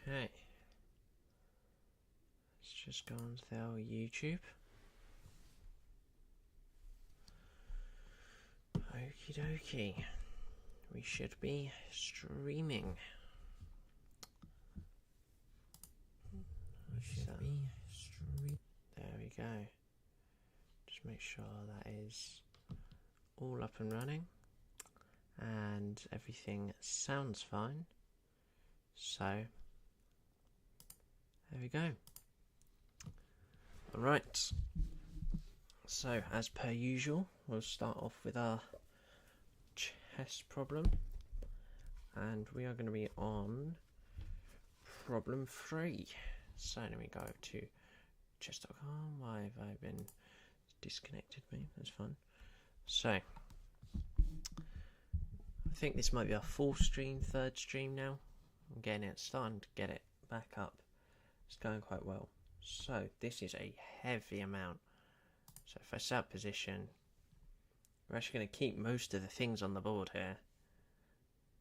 Okay. Let's just go on to our YouTube. Okie dokie. We should be streaming. There we go. Just make sure that is all up and running and everything sounds fine. So there we go. Alright, so as per usual, we'll start off with our chess problem, and we are going to be on problem 3. So let me go to chess.com. Why have I been disconnected me? That's fun. So I think this might be our 4th stream, 3rd stream now. I'm getting it, starting to get it back up. It's going quite well. So this is a heavy amount. So if I set up position, we're actually going to keep most of the things on the board here.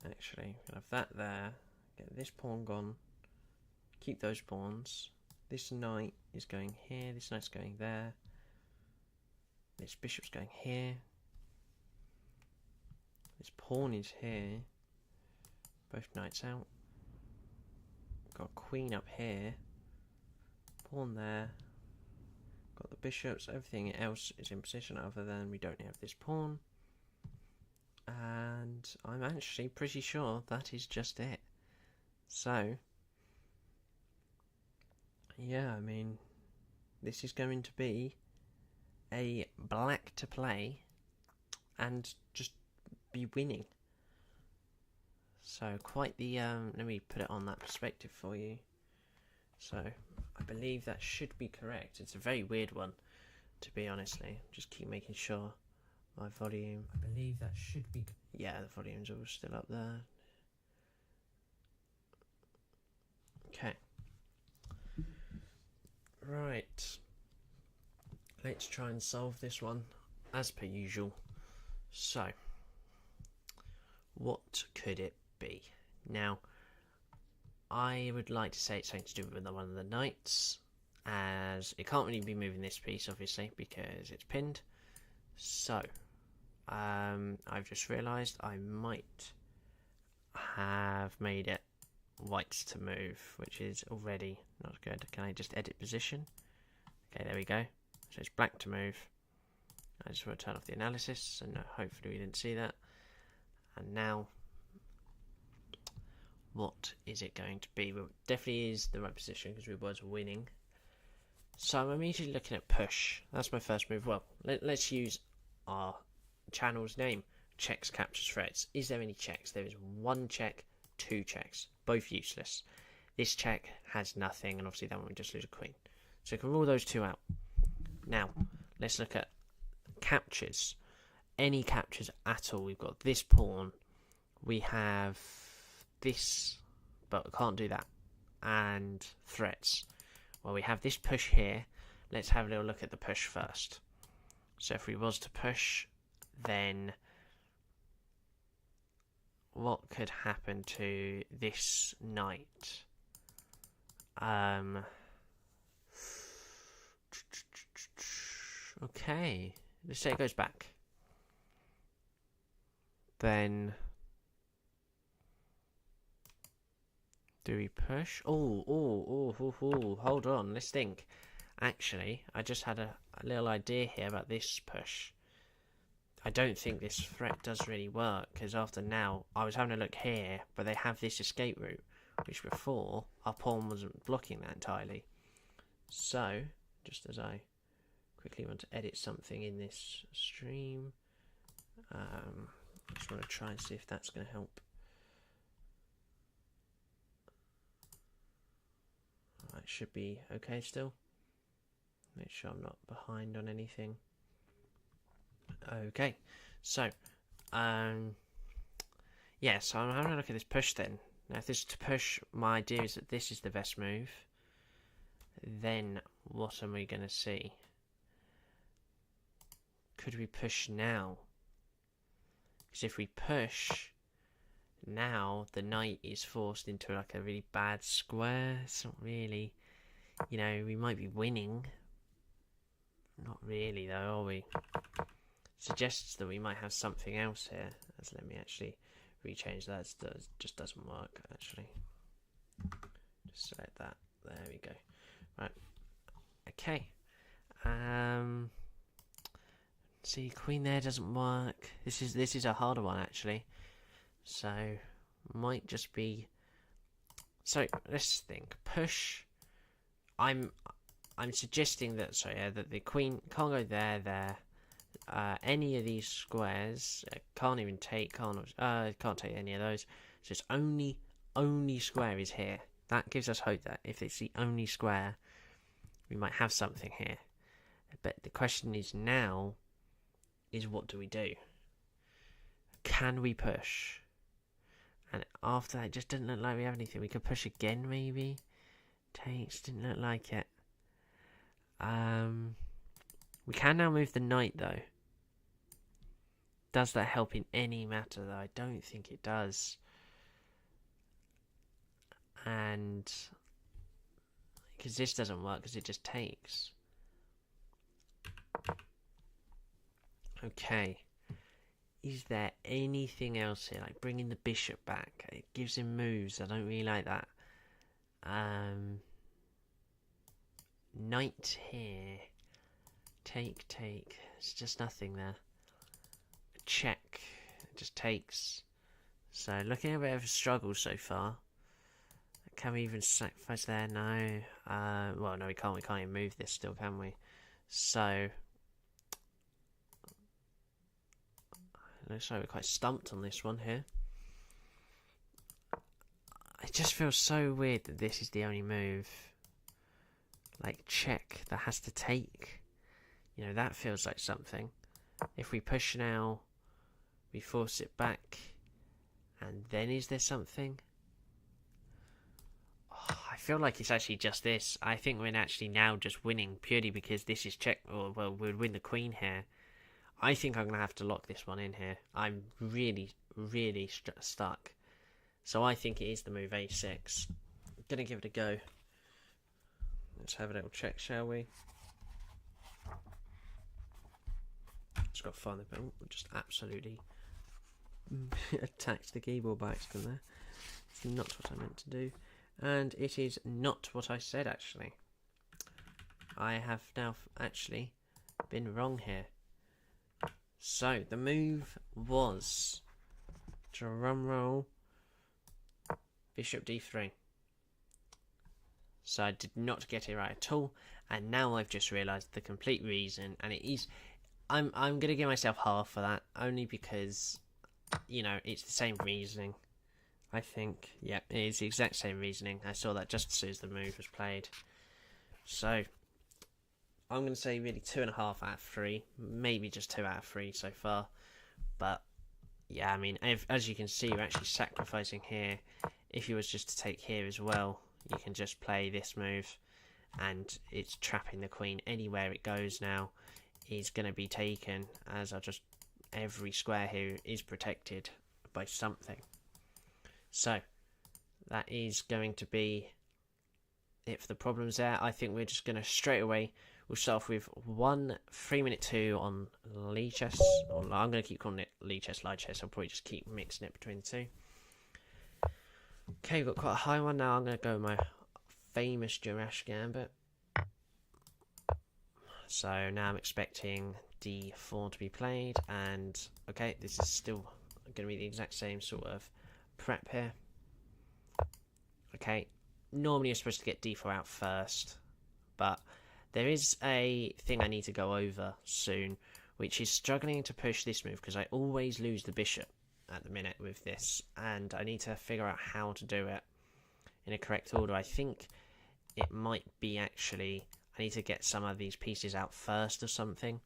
Actually, we'll have that there. Get this pawn gone. Keep those pawns. This knight is going here. This knight's going there. This bishop's going here. This pawn is here. Both knights out. Got a queen up here. Pawn there. Got the bishops. Everything else is in position other than we don't have this pawn. And I'm actually pretty sure that is just it. So yeah, I mean, this is going to be a black to play and just be winning. So quite the let me put it on that perspective for you. So I believe that should be correct. It's a very weird one, to be honestly. Just keep making sure my volume. I believe that should be. Yeah, the volume's all still up there. Okay. Right. Let's try and solve this one as per usual. So, what could it be? Now, I would like to say it's something to do with one of the knights, as it can't really be moving this piece, obviously, because it's pinned. So, I've just realised I might have made it whites to move, which is already not good. Can I just edit position? Okay, there we go. So it's black to move. I just want to turn off the analysis, and hopefully we didn't see that. And now, what is it going to be? Well, it definitely is the right position because we was winning. So I'm immediately looking at push. That's my first move. Well, let's use our channel's name. Checks, captures, threats. Is there any checks? There is 1 check, 2 checks. Both useless. This check has nothing, and obviously that one we just lose a queen. So we can rule those 2 out. Now, let's look at captures. Any captures at all. We've got this pawn. We have this, but we can't do that. And threats. Well, we have this push here. Let's have a little look at the push first. So if we was to push, then what could happen to this knight? Okay, let's say it goes back. Then do we push? Oh, hold on, let's think. Actually, I just had a little idea here about this push. I don't think this threat does really work, because after now, I was having a look here, but they have this escape route, which before, our pawn wasn't blocking that entirely. So, just as I quickly want to edit something in this stream, I just want to try and see if that's going to help. It should be okay still. Make sure I'm not behind on anything. Okay, so yeah, so I'm having a look at this push then. Now if this is to push, my idea is that this is the best move. Then what am we going to see? Could we push now? Because if we push, now the knight is forced into like a really bad square. It's not really, you know, we might be winning. Not really though, are we? Suggests that we might have something else here. Let's let me actually rechange that. It just doesn't work actually. Just select that. There we go. Right. Okay. See, queen there doesn't work. This is a harder one actually. So might just be. So let's think. Push. I'm suggesting that that the queen can't go there. Any of these squares can't even take. Can't take any of those. So it's only square is here. That gives us hope that if it's the only square, we might have something here. But the question is now, is what do we do? Can we push? And after that, it just didn't look like we have anything. We could push again, maybe. Takes, didn't look like it. We can now move the knight, though. Does that help in any matter, though? I don't think it does. And because this doesn't work, because it just takes. Okay. Is there anything else here? Like bringing the bishop back. It gives him moves. I don't really like that. Knight here. Take. It's just nothing there. Check. It just takes. So looking at a bit of a struggle so far. Can we even sacrifice there? No. Well, no, we can't. We can't even move this still, can we? So looks like we're quite stumped on this one here. It just feels so weird that this is the only move. Like check that has to take. You know, that feels like something. If we push now, we force it back, and then is there something? Oh, I feel like it's actually just this. I think we're actually now just winning purely because this is check. Or well, we'll win the queen here. I think I'm going to have to lock this one in here. I'm really stuck. So I think it is the move a6. I'm going to give it a go. Let's have a little check, shall we? Just got to find the button. Just absolutely attacked the keyboard by accident there. It's not what I meant to do. And it is not what I said, actually. I have now actually been wrong here. So, the move was, drum roll, bishop d3. So I did not get it right at all, and now I've just realised the complete reason, and it is, I'm going to give myself half for that, only because, you know, it's the same reasoning, I think. Yeah, it is the exact same reasoning. I saw that just as soon as the move was played. So I'm going to say really 2.5 out of 3, maybe just 2 out of 3 so far. But yeah, I mean, as you can see, we're actually sacrificing here. If you was just to take here as well, you can just play this move, and it's trapping the queen. Anywhere it goes now is going to be taken, as every square here is protected by something. So that is going to be it for the problems there. I think we're just going to straight away. We'll start off with 3-minute 2 on Lee chess. Or I'm going to keep calling it Lee chess, live chess. I'll probably just keep mixing it between the two. Okay, we've got quite a high one now. I'm going to go with my famous Jurash gambit. So now I'm expecting d4 to be played. And okay, this is still going to be the exact same sort of prep here. Okay, normally you're supposed to get d4 out first, but there is a thing I need to go over soon, which is struggling to push this move, because I always lose the bishop at the minute with this, and I need to figure out how to do it in a correct order. I think it might be actually, I need to get some of these pieces out first or something,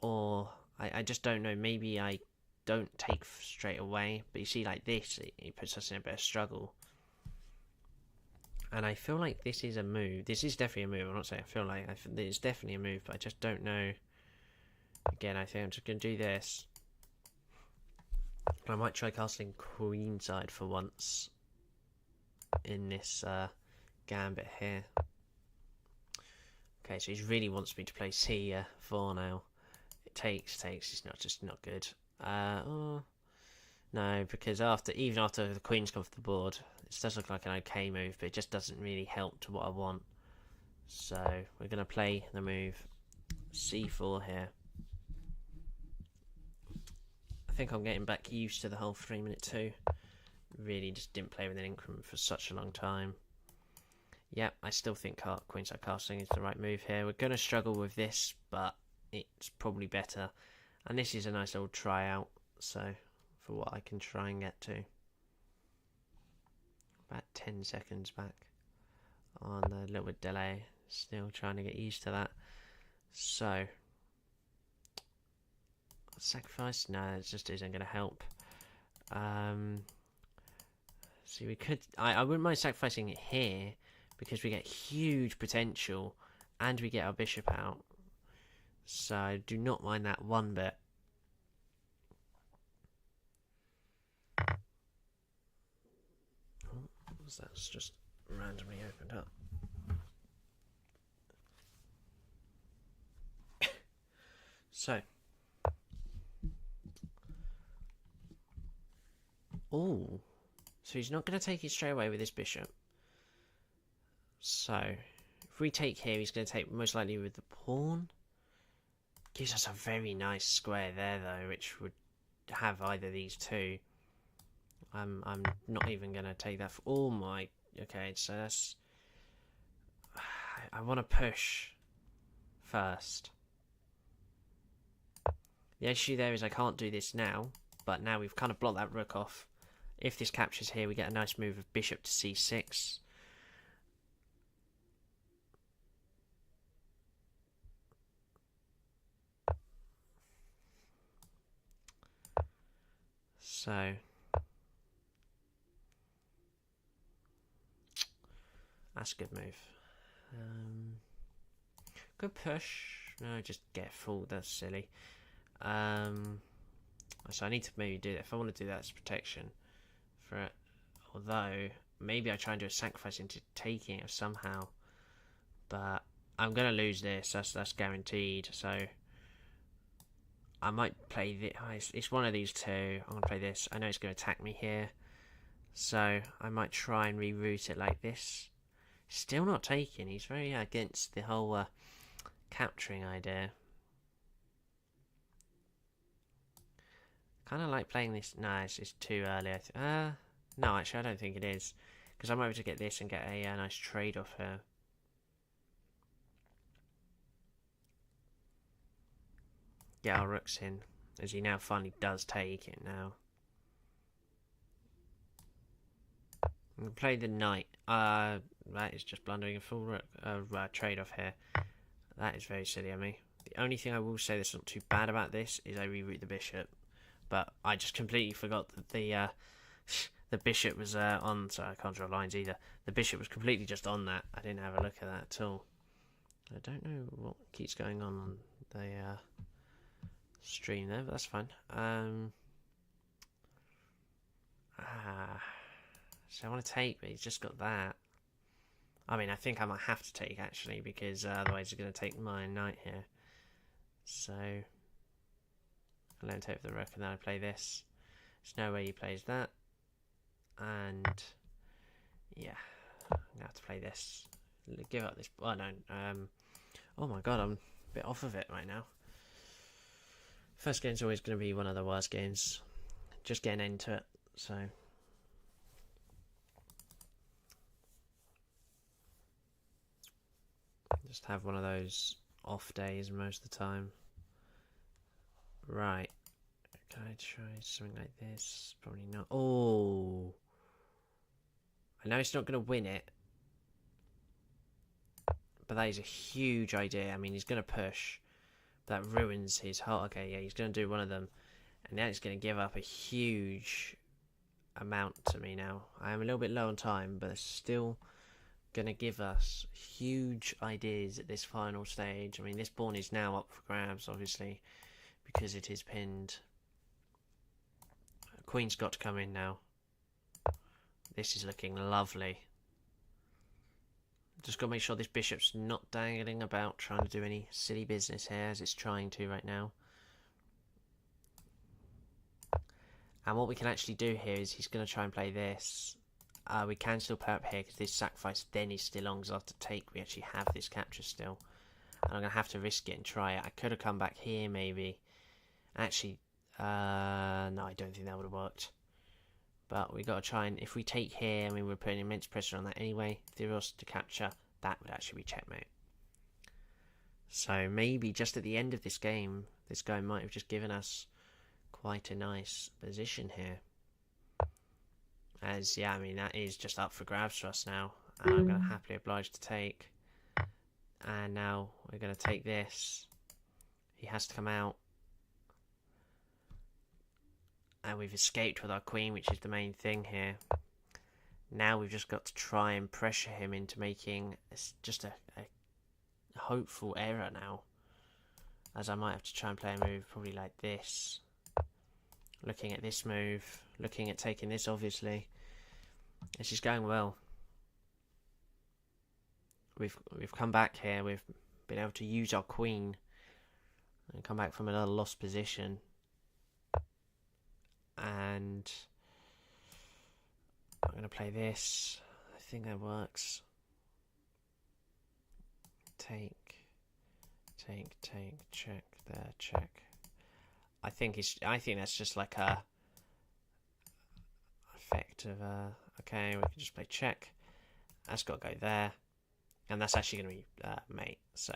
or I just don't know, maybe I don't take straight away, but you see, like this, it puts us in a bit of struggle. And I feel like this is a move. This is definitely a move. I'm not saying I feel like. It's definitely a move, but I just don't know. Again, I think I'm just going to do this. I might try castling queenside for once in this gambit here. Okay, so he really wants me to play C4 now. It takes. It's just not good. Oh, no, because even after the queen's come off the board, it does look like an okay move, but it just doesn't really help to what I want. So we're going to play the move C4 here. I think I'm getting back used to the whole 3-minute 2. Really just didn't play with an increment for such a long time. Yep, I still think queenside castling is the right move here. We're going to struggle with this, but it's probably better. And this is a nice little tryout, so for what I can try and get to. About 10 seconds back on a little bit delay. Still trying to get used to that. So, sacrifice? No, it just isn't going to help. See, we could... I wouldn't mind sacrificing it here, because we get huge potential, and we get our bishop out. So, I do not mind that one bit. That's just randomly opened up. So. Oh. So he's not going to take it straight away with this bishop. So, if we take here, he's going to take most likely with the pawn. Gives us a very nice square there, though, which would have either these two. I'm not even going to take that for... Oh my... Okay, so that's... I want to push first. The issue there is I can't do this now, but now we've kind of blocked that rook off. If this captures here, we get a nice move of bishop to c6. So... that's a good move. Good push. No, just get full. That's silly. So I need to maybe do that. If I want to do that, it's protection for it. Although, maybe I try and do a sacrifice into taking it somehow. But I'm going to lose this. That's guaranteed. So I might play this. It's one of these two. I'm going to play this. I know it's going to attack me here. So I might try and reroute it like this. Still not taking. He's very against the whole capturing idea. Kind of like playing this. No, it's too early. No, actually, I don't think it is. Because I'm able to get this and get a nice trade off here. Get our rooks in. As he now finally does take it now. I'm going to play the knight. That is just blundering a full rook trade off here. That is very silly of me. The only thing I will say that's not too bad about this is I reroute the bishop. But I just completely forgot that the bishop was on. Sorry, I can't draw lines either. The bishop was completely just on that. I didn't have a look at that at all. I don't know what keeps going on the stream there, but that's fine. So I want to take, but he's just got that. I mean, I think I might have to take, actually, because otherwise he's going to take my knight here. So, I'll let him take the rook, and then I play this. There's no way he plays that. And, yeah, I'm going to have to play this. Give up this. Oh, no. Oh, my God, I'm a bit off of it right now. First game's always going to be one of the worst games. Just getting into it, so... Just have one of those off days most of the time. Right. Can I try something like this? Probably not. Oh! I know it's not going to win it. But that is a huge idea. I mean, he's going to push. That ruins his whole... Okay, yeah, he's going to do one of them. And now he's going to give up a huge amount to me now. I am a little bit low on time, but it's still... going to give us huge ideas at this final stage. I mean, this pawn is now up for grabs, obviously, because it is pinned. Queen's got to come in now. This is looking lovely. Just got to make sure this bishop's not dangling about trying to do any silly business here, as it's trying to right now. And what we can actually do here is he's going to try and play this. We can still play up here because this sacrifice then is still on, because after take we actually have this capture still. And I'm going to have to risk it and try it. I could have come back here maybe. Actually, no, I don't think that would have worked. But we got to try and, if we take here, I mean, we're putting immense pressure on that anyway. If there was to capture, that would actually be checkmate. So maybe just at the end of this game, this guy might have just given us quite a nice position here. As, yeah, I mean, that is just up for grabs for us now. And I'm going to happily oblige to take. And now we're going to take this. He has to come out. And we've escaped with our queen, which is the main thing here. Now we've just got to try and pressure him into making just a hopeful error now. As I might have to try and play a move probably like this. Looking at this move. Looking at taking this, obviously. This is going well. We've come back here. We've been able to use our queen. And come back from another lost position. And I'm going to play this. I think that works. Take, check, there, check. I think that's just like a effect of okay, we can just play check. That's got to go there. And that's actually going to be mate. So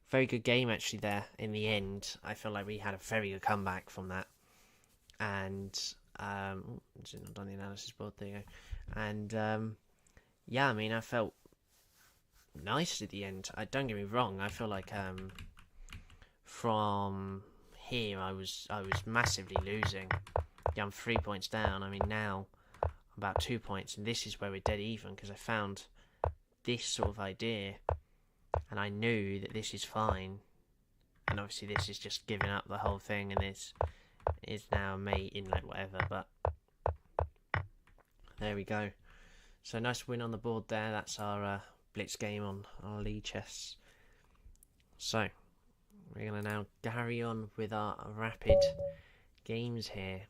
very good game actually there in the end. I feel like we had a very good comeback from that. And it's not done the analysis board, there you go. And yeah, I mean, I felt nice at the end. Don't get me wrong, I feel like from here I was massively losing. Yeah, I'm 3 points down. I mean, now I'm about 2 points, and this is where we're dead even, because I found this sort of idea and I knew that this is fine, and obviously this is just giving up the whole thing, and this is now mate inlet whatever, but there we go. So nice win on the board there. That's our Blitz game on our lead chess. So we're going to now carry on with our rapid games here.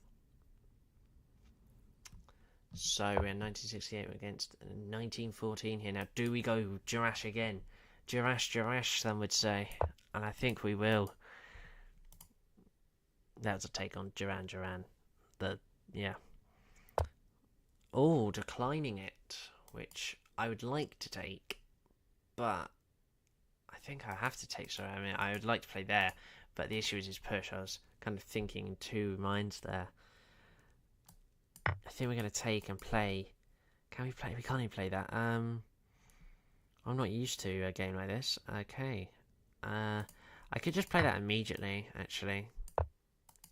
So we're in 1968 against 1914 here. Now, do we go Jarash again? Jarash, some would say. And I think we will. That was a take on Duran. Yeah. Oh, declining it, which I would like to take, but I think I have to take. Sorry, I mean, I would like to play there, but the issue is his push. I was kind of thinking in two minds there. I think we're going to take and play. Can we play? We can't even play that. I'm not used to a game like this. Okay. I could just play that immediately, actually.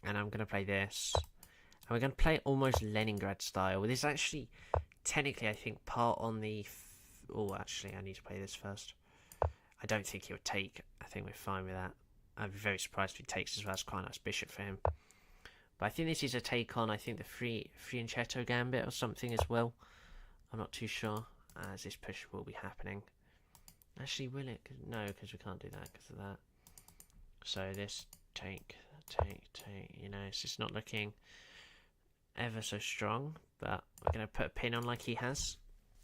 And I'm going to play this. And we're going to play it almost Leningrad style. This is actually, technically, I think, part on the... Oh, actually, I need to play this first. I don't think he would take. I think we're fine with that. I'd be very surprised if he takes as well. It's quite a nice bishop for him. But I think this is a take on, I think, the Fianchetto Gambit or something as well. I'm not too sure, as this push will be happening. Actually, will it? No, because we can't do that because of that. So this take, you know, it's just not looking ever so strong, but we're going to put a pin on like he has.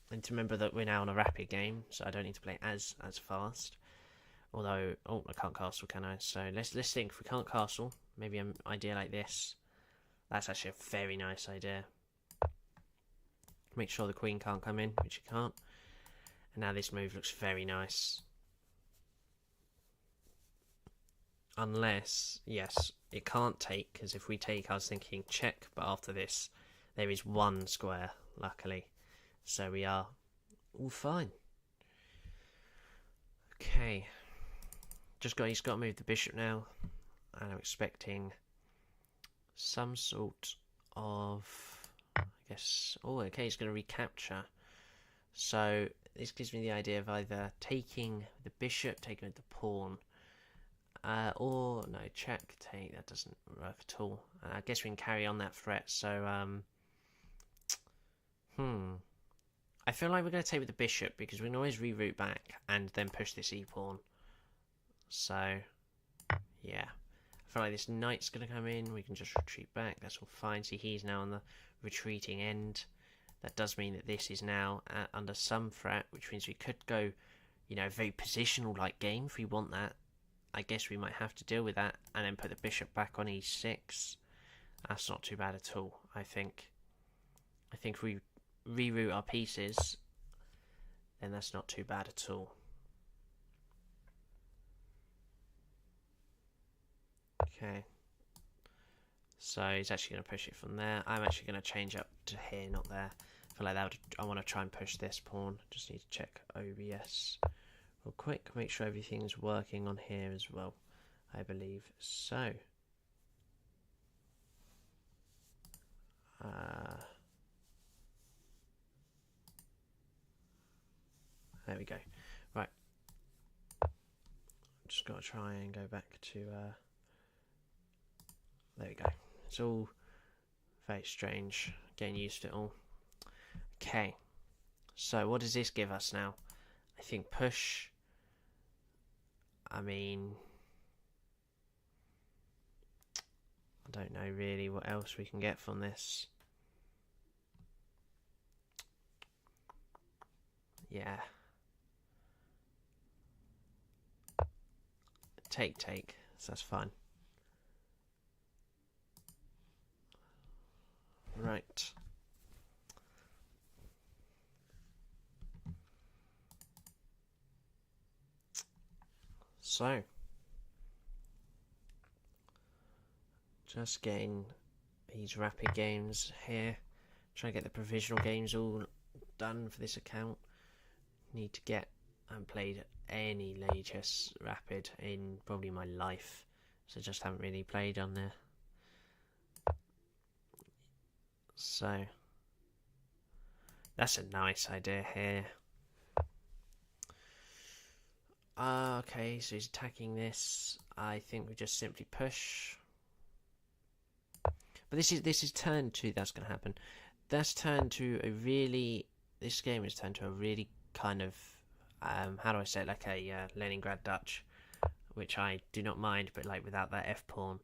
And to remember that we're now on a rapid game, so I don't need to play as fast. Although, oh, I can't castle, can I? So let's think. If we can't castle, maybe an idea like this. That's actually a very nice idea. Make sure the queen can't come in, which it can't. And now this move looks very nice. Unless, yes, it can't take, because if we take, I was thinking check, but after this, there is one square, luckily. So we are all fine. Okay. He's got to move the bishop now. And I'm expecting some sort of, I guess, oh, okay, he's going to recapture. So this gives me the idea of either taking the bishop, taking the pawn, Or no, check, take, that doesn't work at all. I guess we can carry on that threat, so I feel like we're going to take with the bishop, because we can always reroute back and then push this e-pawn. So, yeah. I feel like this knight's going to come in, we can just retreat back, that's all fine. See, he's now on the retreating end. That does mean that this is now under some threat, which means we could go, you know, a very positional-like game if we want that. I guess we might have to deal with that, and then put the bishop back on e6. That's not too bad at all, I think. I think if we reroute our pieces, then that's not too bad at all. Okay. So he's actually going to push it from there. I'm actually going to change up to here, not there. I feel like that would, I want to try and push this pawn. Just need to check OBS real quick. Make sure everything's working on here as well. I believe so. There we go. Right. Just got to try and go back to... there we go. It's all very strange. Getting used to it all. Okay. So what does this give us now? I think push. I mean... I don't know really what else we can get from this. Yeah. Take, so that's fine. Right. So, just getting these rapid games here. Try to get the provisional games all done for this account. Need to get and played any Lady Chess Rapid in probably my life, so just haven't really played on there. So that's a nice idea here. Okay, so he's attacking this. I think we just simply push. But this is turn 2. That's going to happen. That's turned to a really. This game has turned to a really kind of. How do I say it? Like a Leningrad Dutch, which I do not mind, but like without that F pawn.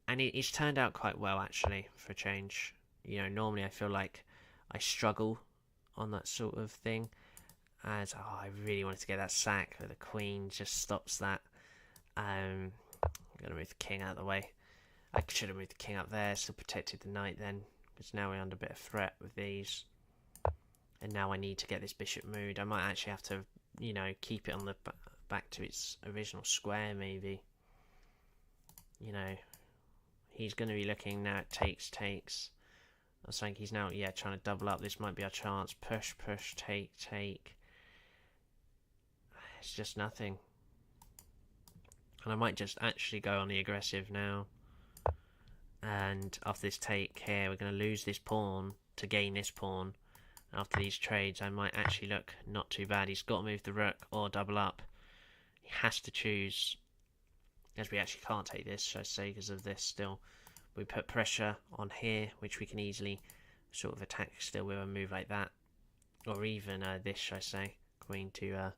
And it's turned out quite well actually for a change. You know, normally I feel like I struggle on that sort of thing. As I really wanted to get that sack, but the queen just stops that. I'm gonna move the king out of the way. I should have moved the king up there, so protected the knight then, because now we're under a bit of threat with these. And now I need to get this bishop moved. I might actually have to, you know, keep it on the back to its original square, maybe. You know, he's going to be looking now at takes. I was saying he's now, yeah, trying to double up. This might be our chance. Push, take. It's just nothing. And I might just actually go on the aggressive now. And after this take here, we're going to lose this pawn to gain this pawn. After these trades, I might actually look not too bad. He's got to move the rook or double up. He has to choose. As we actually can't take this, should I say, because of this still. We put pressure on here, which we can easily sort of attack still with a move like that. Or even this, should I say. Queen to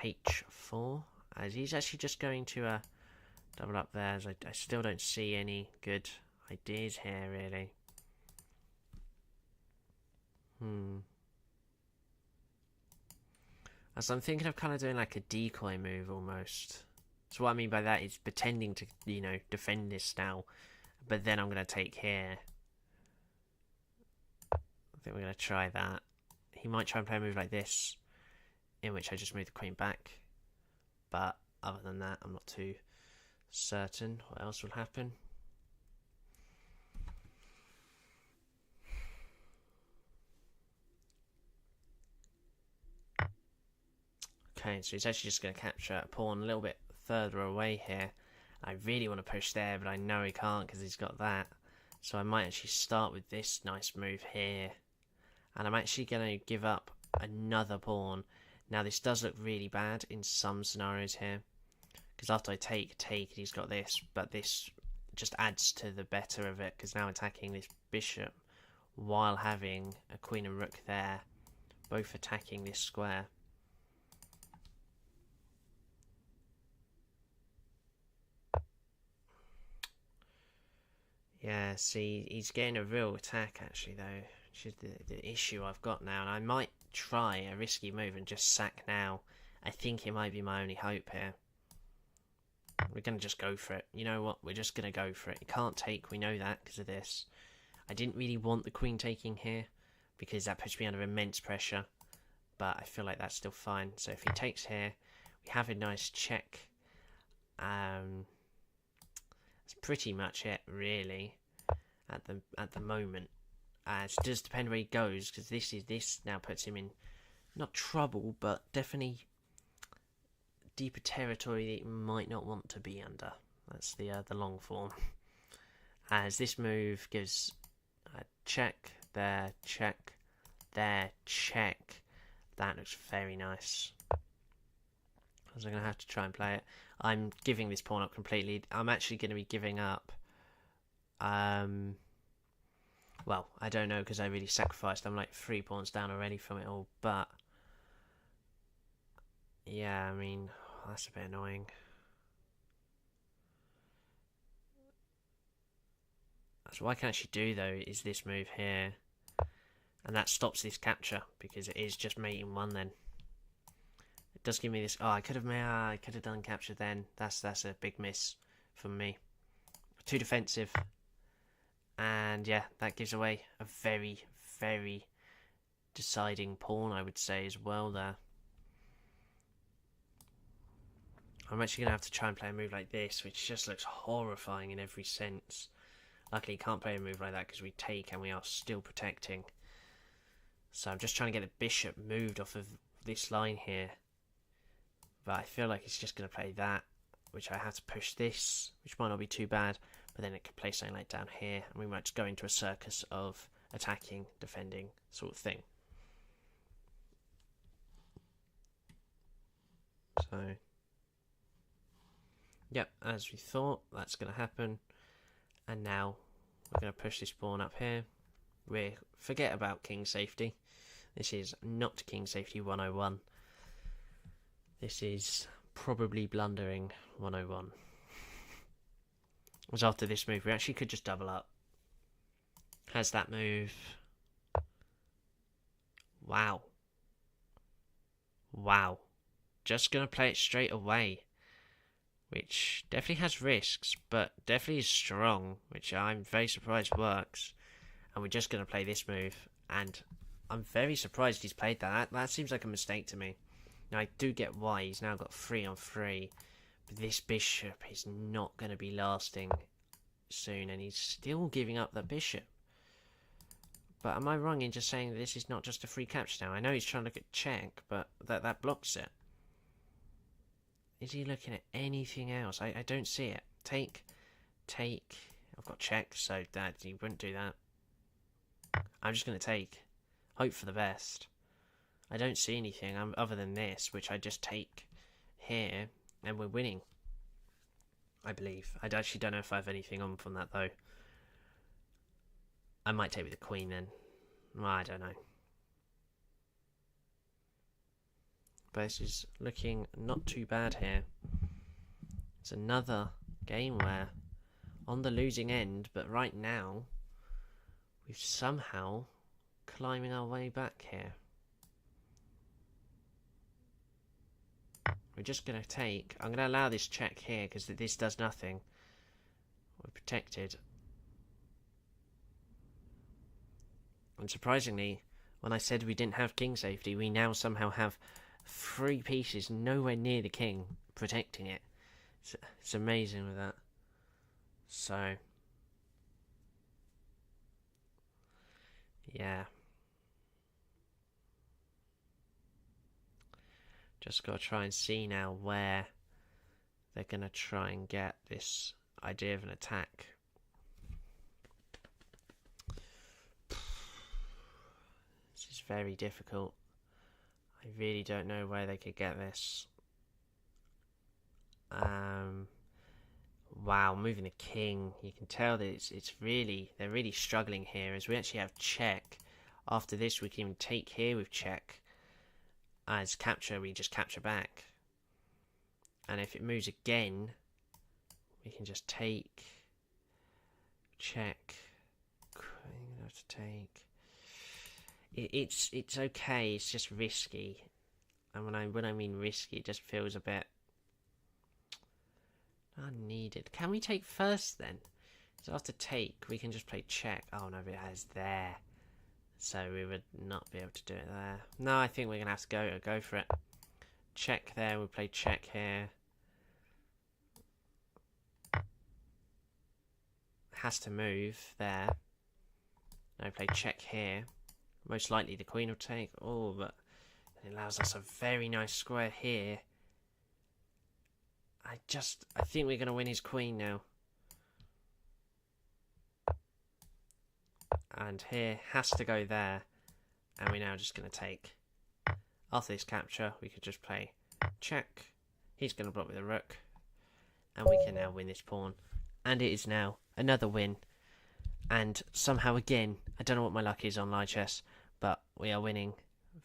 h4. As he's actually just going to double up there. As I still don't see any good ideas here, really. As I'm thinking of kind of doing like a decoy move almost. So what I mean by that is pretending to, you know, defend this now, but then I'm going to take here. I think we're going to try that. He might try and play a move like this, in which I just move the queen back. But other than that, I'm not too certain what else will happen. Okay, so he's actually just going to capture a pawn a little bit further away here. I really want to push there, but I know he can't because he's got that. So I might actually start with this nice move here. And I'm actually going to give up another pawn. Now this does look really bad in some scenarios here, Because after I take, he's got this, but this just adds to the better of it, because now attacking this bishop while having a queen and rook there, both attacking this square. Yeah, see, he's getting a real attack actually though, which is the issue I've got now, and I might try a risky move and just sack now. I think it might be my only hope here. We're going to just go for it. You know what? We're just going to go for it. He can't take, we know that because of this. I didn't really want the queen taking here because that puts me under immense pressure. But I feel like that's still fine. So if he takes here, we have a nice check. That's pretty much it, really, at the moment. It does depend where he goes, because this now puts him in, not trouble, but definitely deeper territory that he might not want to be under. That's the long form. As this move gives a check, there, check, there, check. That looks very nice. So I'm going to have to try and play it. I'm giving this pawn up completely. I'm actually going to be giving up. Well, I don't know because I really sacrificed. I'm like 3 pawns down already from it all. But yeah, I mean, that's a bit annoying. So what I can actually do though is this move here, and that stops this capture because it is just mating one. Then it does give me this. Oh, I could have done capture then. That's a big miss from me. Too defensive, and yeah, that gives away a very, very deciding pawn, I would say, as well there. I'm actually going to have to try and play a move like this, which just looks horrifying in every sense. Luckily, you can't play a move like that because we take and we are still protecting. So I'm just trying to get the bishop moved off of this line here. But I feel like it's just going to play that, which I have to push this, which might not be too bad. But then it could play something like down here, and we might just go into a circus of attacking, defending sort of thing. So, yep, as we thought, that's going to happen. And now we're going to push this pawn up here. Forget about king safety. This is not king safety 101. This is probably blundering 101. Because after this move, we actually could just double up. Has that move. Wow. Wow. Just going to play it straight away. Which definitely has risks, but definitely is strong, which I'm very surprised works. And we're just going to play this move, and I'm very surprised he's played that. That seems like a mistake to me. Now, I do get why he's now got 3 on 3, but this bishop is not going to be lasting soon, and he's still giving up the bishop. But am I wrong in just saying that this is not just a free capture now? I know he's trying to look at check, but that blocks it. Is he looking at anything else? I don't see it. Take. I've got check, so that he wouldn't do that. I'm just going to take. Hope for the best. I don't see anything other than this, which I just take here, and we're winning. I believe. I actually don't know if I have anything on from that, though. I might take with the queen, then. Well, I don't know. But this is looking not too bad here. It's another game where on the losing end, but right now we've somehow climbing our way back here. We're just going to take. I'm going to allow this check here because this does nothing. We're protected. And surprisingly, when I said we didn't have king safety, we now somehow have 3 pieces nowhere near the king protecting it. It's amazing with that. So, yeah. Just got to try and see now where they're going to try and get this idea of an attack. This is very difficult. I really don't know where they could get this. Wow, moving the king. You can tell that they're really struggling here, as we actually have check. After this, we can even take here with check. As capture, we just capture back. And if it moves again, we can just take, check. I'm gonna have to take. It's okay. It's just risky. And when I mean risky, it just feels a bit unneeded. Can we take first then? So after take, we can just play check. Oh no, but it has there. So we would not be able to do it there. No, I think we're gonna have to go for it. Check there. We'll play check here. Has to move there. No, play check here. Most likely the queen will take. Oh, but it allows us a very nice square here. I think we're going to win his queen now. And here has to go there. And we're now just going to take. After this capture, we could just play check. He's going to block with a rook. And we can now win this pawn. And it is now another win. And somehow again, I don't know what my luck is on live chess, but we are winning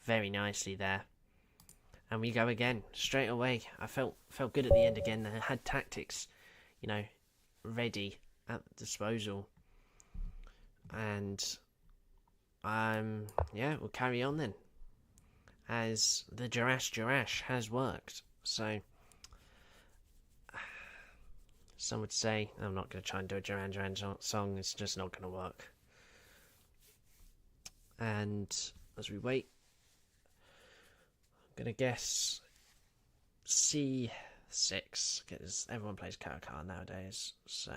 very nicely there. And we go again, straight away. I felt good at the end again. I had tactics, ready at disposal. And, yeah, we'll carry on then. As the Jarash has worked. So, some would say, I'm not going to try and do a Duran song, it's just not going to work. And as we wait, I'm going to guess C6, because everyone plays Karakar nowadays, so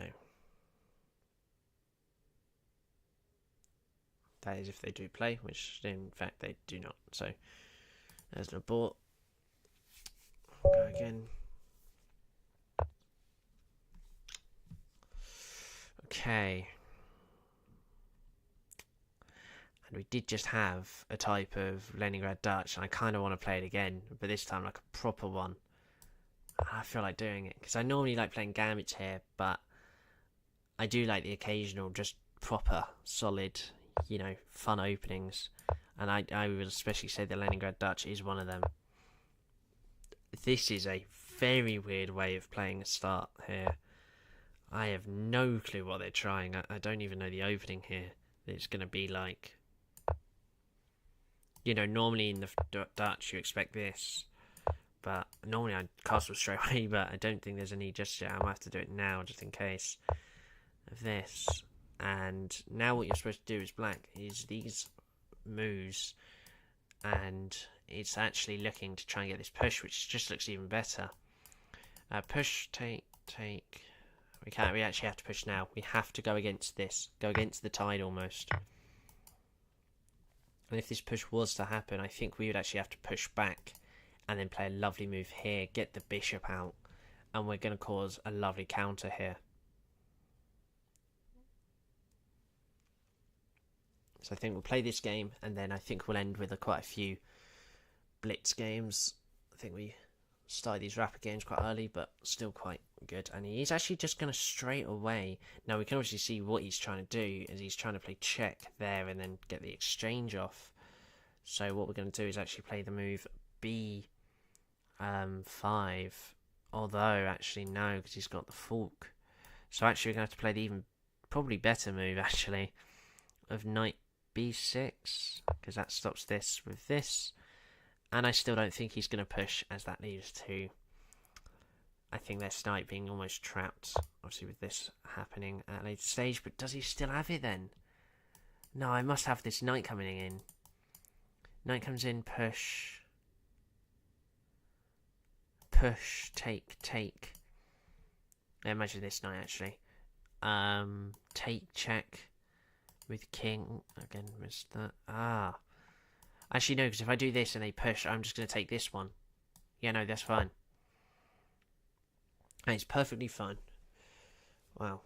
that is if they do play, which in fact they do not. So there's an abort. Go again. Okay. And we did just have a type of Leningrad Dutch, and I kind of want to play it again, but this time like a proper one. I feel like doing it, because I normally like playing gambits here, but I do like the occasional, just proper, solid, fun openings. And I would especially say the Leningrad Dutch is one of them. This is a very weird way of playing a start here. I have no clue what they're trying. I don't even know the opening here. It's going to be like, normally in the Dutch you expect this. But normally I'd castle straight away, but I don't think there's any just yet. I might have to do it now just in case of this. And now what you're supposed to do as black is these moves. And it's actually looking to try and get this push, which just looks even better. Push, take. We actually have to push now. We have to go against this. Go against the tide almost. And if this push was to happen, I think we would actually have to push back. And then play a lovely move here. Get the bishop out. And we're going to cause a lovely counter here. So I think we'll play this game. And then I think we'll end with quite a few Blitz games. I think we started these rapid games quite early, but still quite good. And he's actually just going to straight away. Now we can obviously see what he's trying to do is he's trying to play check there and then get the exchange off. So what we're going to do is actually play the move B5. Although actually no, because he's got the fork. So actually we're going to have to play the even probably better move actually of knight B6, because that stops this with this. And I still don't think he's going to push, as that leads to, I think, their snipe being almost trapped, obviously with this happening at a later stage. But does he still have it then? No, I must have this knight coming in. Knight comes in, push. Push, take. Imagine this knight, actually. Take, check. With king. Again, missed that. Actually, no, because if I do this and they push, I'm just going to take this one. Yeah, no, that's fine. And it's perfectly fine. Wow.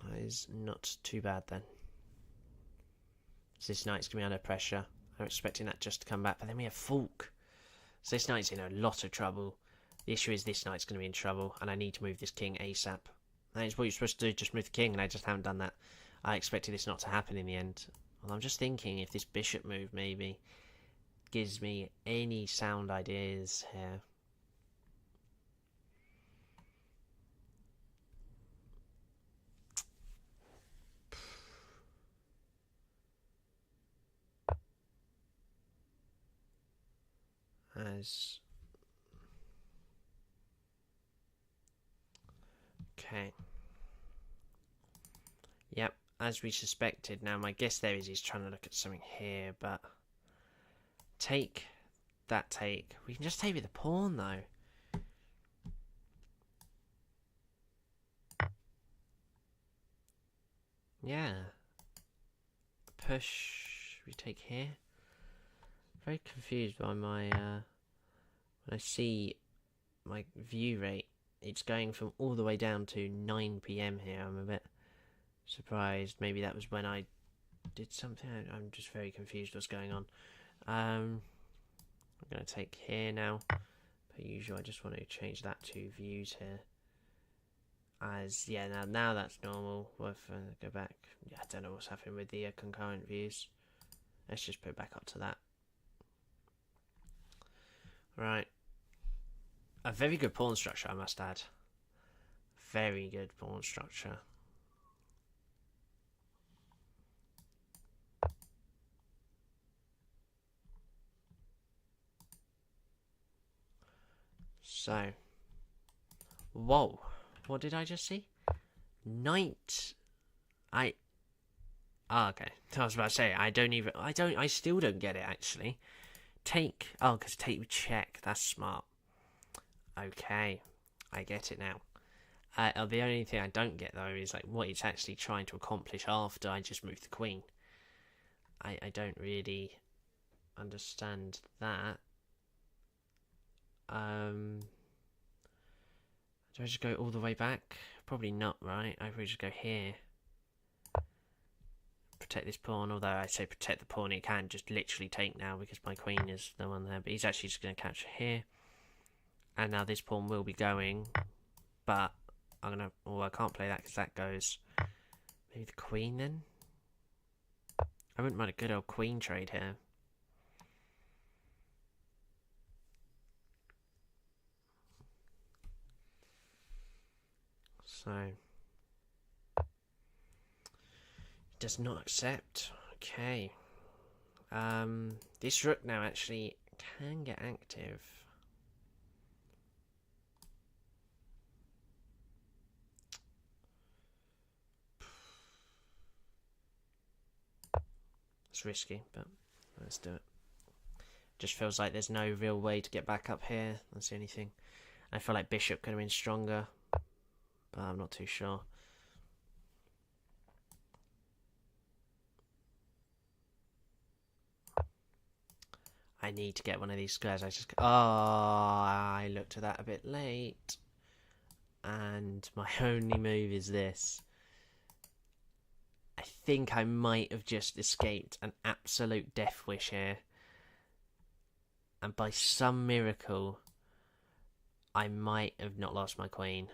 That is not too bad then. So this knight's going to be under pressure. I'm expecting that just to come back. But then we have fork. So this knight's in a lot of trouble. The issue is this knight's going to be in trouble, and I need to move this king ASAP. That is what you're supposed to do, just move the king, and I just haven't done that. I expected this not to happen in the end. Well, I'm just thinking if this bishop move maybe gives me any sound ideas here. Okay. Yep, as we suspected. Now my guess there is he's trying to look at something here, but take that take. We can just take with the pawn though. Yeah. Push. We take here. Very confused by my when I see my view rate. It's going from all the way down to 9 PM here. I'm a bit surprised. Maybe that was when I did something. I'm just very confused what's going on. I'm going to take here now. Per usual, I just want to change that to views here. As, yeah, now that's normal. We'll go back. Yeah, I don't know what's happening with the concurrent views. Let's just put it back up to that. Right. A very good pawn structure, I must add. Very good pawn structure. So. Whoa. What did I just see? Knight. Okay. I was about to say, I still don't get it, actually. Take. Oh, because take with check. That's smart. Okay, I get it now. The only thing I don't get though is like what it's actually trying to accomplish after I just move the queen. I don't really understand that. Do I just go all the way back? Probably not, right? I probably just go here. Protect this pawn, although I say protect the pawn, it can just literally take now because my queen is the one there. But he's actually just going to capture here. And now this pawn will be going, but I can't play that because that goes. Maybe the queen then? I wouldn't mind a good old queen trade here. So. Does not accept. Okay. This rook now actually can get active. It's risky, but let's do it. Just feels like there's no real way to get back up here. That's the only thing. I feel like bishop could have been stronger, but I'm not too sure. I need to get one of these squares. I looked at that a bit late. And my only move is this. I think I might have just escaped an absolute death wish here. And by some miracle, I might have not lost my queen.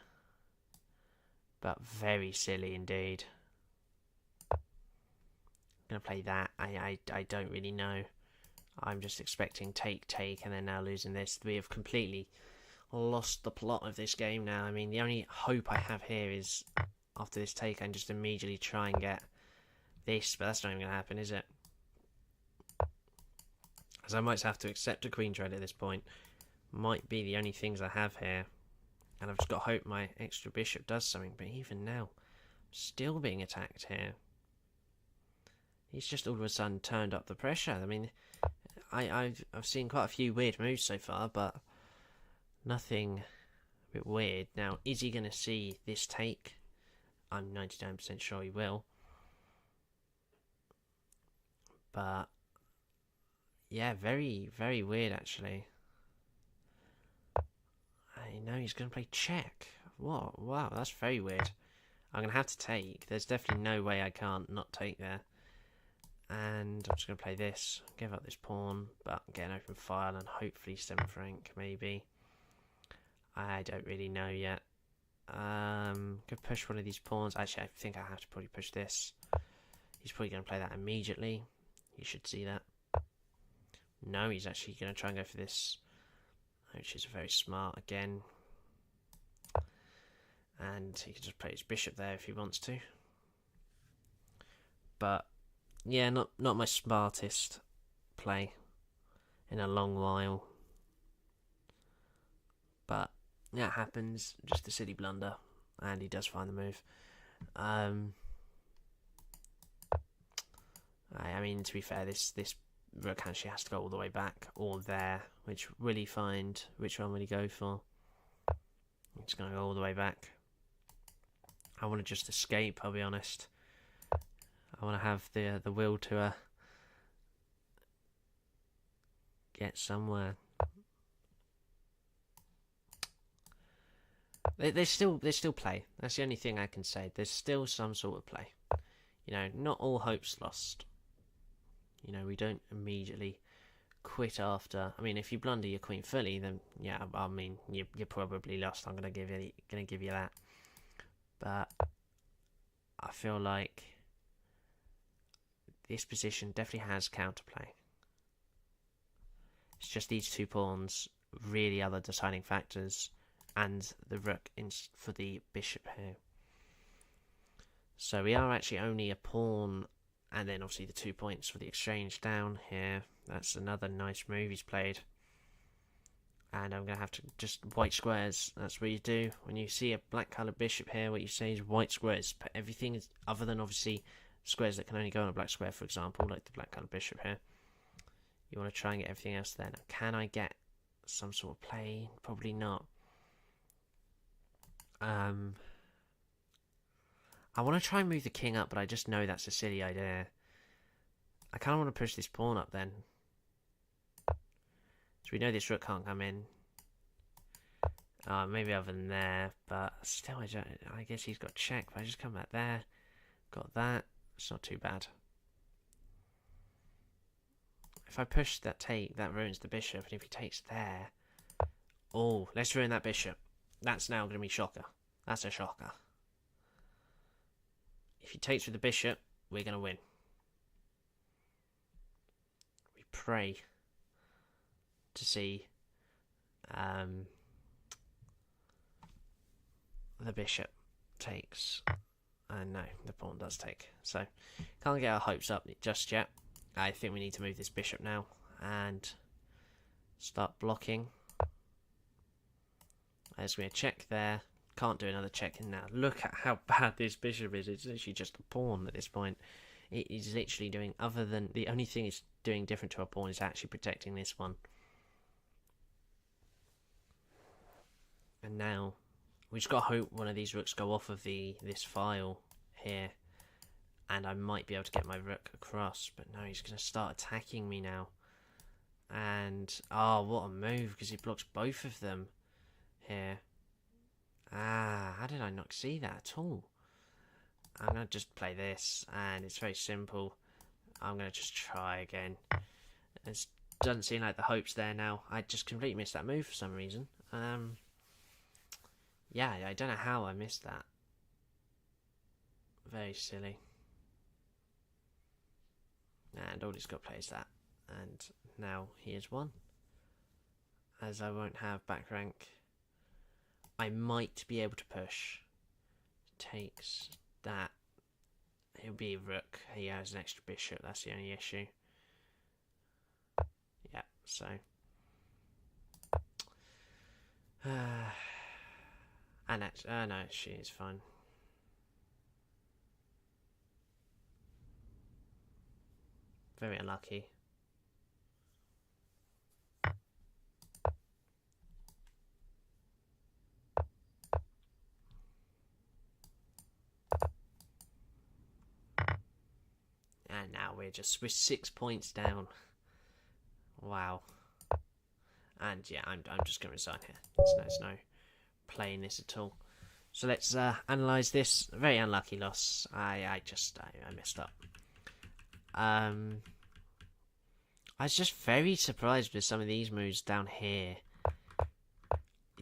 But very silly indeed. I'm going to play that. I don't really know. I'm just expecting take, and then now losing this. We have completely lost the plot of this game now. I mean, the only hope I have here is after this take, I can just immediately try and get this, but that's not even going to happen, is it? As I might have to accept a queen trade at this point. Might be the only things I have here. And I've just got to hope my extra bishop does something, but even now, I'm still being attacked here. He's just all of a sudden turned up the pressure. I mean, I've seen quite a few weird moves so far, but nothing a bit weird. Now, is he going to see this take? I'm 99% sure he will. But, yeah, very, very weird actually. I know he's going to play check. What? Wow, that's very weird. I'm going to have to take. There's definitely no way I can't not take there. And I'm just going to play this, give up this pawn, but get an open file and hopefully 7th rank, maybe. I don't really know yet. Could push one of these pawns. Actually, I think I have to probably push this. He's probably going to play that immediately. You should see that. No, he's actually going to try and go for this, which is very smart again. And he can just play his bishop there if he wants to. But yeah, not my smartest play in a long while. But yeah, it happens. Just a silly blunder, and he does find the move. I mean, to be fair, this rook actually has to go all the way back or there. Which will he find? Which one will he go for? It's going to go all the way back. I want to just escape, I'll be honest. I want to have the will to get somewhere. There's still play. That's the only thing I can say. There's still some sort of play. You know, not all hope's lost. You know, we don't immediately quit after. I mean, if you blunder your queen fully, then yeah, I mean, you're probably lost. I'm gonna give you that. But I feel like this position definitely has counterplay. It's just these 2 pawns really are the deciding factors, and the rook for the bishop here. So we are actually only a pawn, and then obviously the 2 points for the exchange down here. That's another nice move he's played. And I'm going to have to just white squares. That's what you do. When you see a black coloured bishop here, what you say is white squares. Put everything other than obviously squares that can only go on a black square, for example, like the black coloured bishop here. You want to try and get everything else there. Now, can I get some sort of play? Probably not. I want to try and move the king up, but I just know that's a silly idea. I kind of want to push this pawn up then. So we know this rook can't come in. Maybe other than there, but still, I guess he's got check. But I just come back there, got that. It's not too bad. If I push that that ruins the bishop, and if he takes there, oh, let's ruin that bishop. That's now going to be shocker. That's a shocker. If he takes with the bishop, we're going to win. We pray to see the bishop takes. And no, the pawn does take. So, can't get our hopes up just yet. I think we need to move this bishop now and start blocking. There's going to be a check there. Can't do another check in now. Look at how bad this bishop is. It's literally just a pawn at this point. It is literally doing, other than, the only thing it's doing different to a pawn is actually protecting this one. And now, we just got to hope one of these rooks go off of this file here. And I might be able to get my rook across. But no, he's going to start attacking me now. And, oh, what a move, because he blocks both of them here. How did I not see that at all? I'm going to just play this, and it's very simple. I'm going to just try again. It doesn't seem like the hope's there now. I just completely missed that move for some reason. Yeah, I don't know how I missed that. Very silly. And all he's got to play is that. And now he is one. As I won't have back rank, I might be able to push. Takes that. He'll be a rook. He has an extra bishop. That's the only issue. Yeah, so. And actually, no, she is fine. Very unlucky. And now we're 6 points down. Wow. And yeah, I'm just going to resign here. There's no playing this at all. So let's analyse this. Very unlucky loss. I messed up. I was just very surprised with some of these moves down here.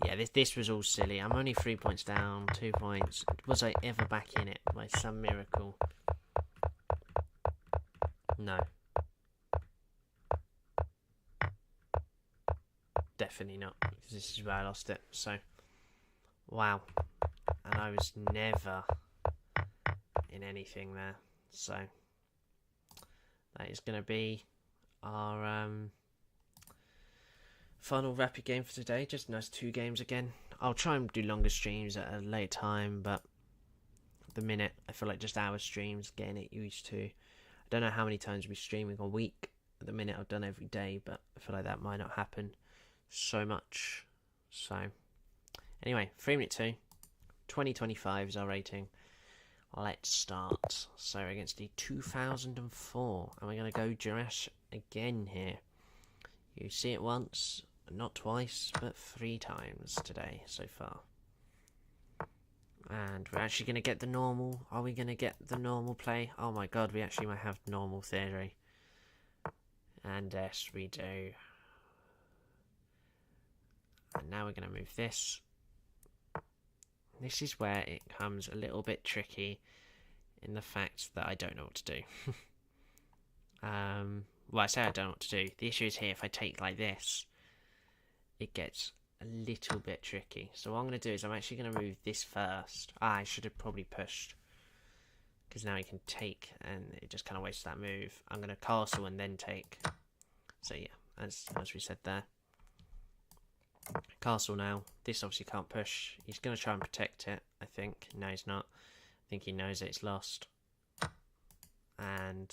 Yeah, this was all silly. I'm only 3 points down, 2 points. Was I ever back in it by some miracle? No. Definitely not, because this is where I lost it. So, wow. And I was never in anything there. So, that is going to be our final rapid game for today. Just nice 2 games again. I'll try and do longer streams at a later time, but at the minute I feel like just hour streams, getting it used to. I don't know how many times we're streaming a week. At the minute I've done every day, but I feel like that might not happen so much. So anyway, 3-minute 2, 2025 is our rating. Let's start. So against the 2004, and we're going to go Jurash again here. You see it once, not twice, but 3 times today so far. And we're actually going to get the normal. Are we going to get the normal play? Oh my god, we actually might have normal theory. And yes, we do. And now we're going to move this. This is where it comes a little bit tricky in the fact that I don't know what to do. Well, I say I don't know what to do. The issue is here, if I take like this, it gets a little bit tricky. So what I'm going to do is I'm actually going to move this first. I should have probably pushed, because now he can take, and it just kind of wastes that move. I'm going to castle and then take. So yeah, as we said there. Castle now. This obviously can't push. He's going to try and protect it, I think. No, he's not. I think he knows that it's lost. And